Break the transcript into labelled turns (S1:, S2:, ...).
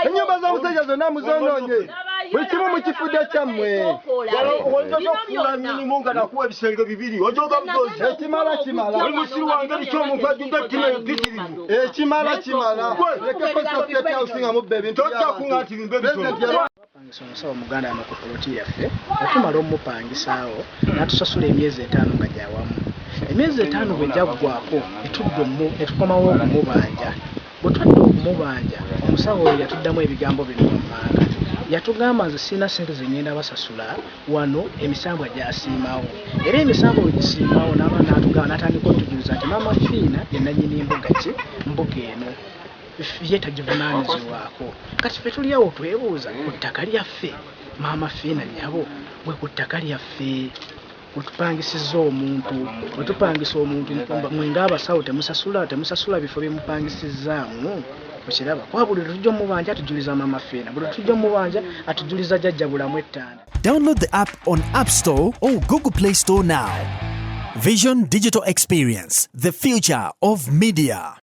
S1: Ennyumba z'omusajja zonna muzonoonye. Buli kimu mu kifudde kyammwe. Ekimala. Lekeko state house nga mubba ebintu by'abantu.
S2: Omusawo Omuganda amakokoloti yaffe okumala omupangisaawo n'atusasula emyezi 5 nga gyawamu. Emyezi 5 bwe gyaggwako ne tukomawo okumubanja. Bwe twadda okumubanja omusawo oyo yatuddamu ebigambo bino mu mpanga. Yatugamba nze sirina ssente ze ngenda basasula wano emisambwa gyasiimawo. Era emisambwa bwe gisiimawo n'atugamba n'atandika okutujuliza nti maama Fiina ye nannyini mbuga eno. Ye tagivunaanyizibwako. Kati ffe tuli awo twebuuza ku ttaka lyaffe maama Fiina nnyabo bwe ku ttaka lyaffe wetupangisiza omuntu wetupangisa omuntu mwe ng'abasawo temusasula bifo byemupangisizaamu okiraba kwa buli tujja omubanja atujuliza maama Fiina buli tujja omubanja atujuliza jjajja bulamu ettaano.
S3: Download the app on App Store or Google Play Store now. Vision Digital Experience, the future of media.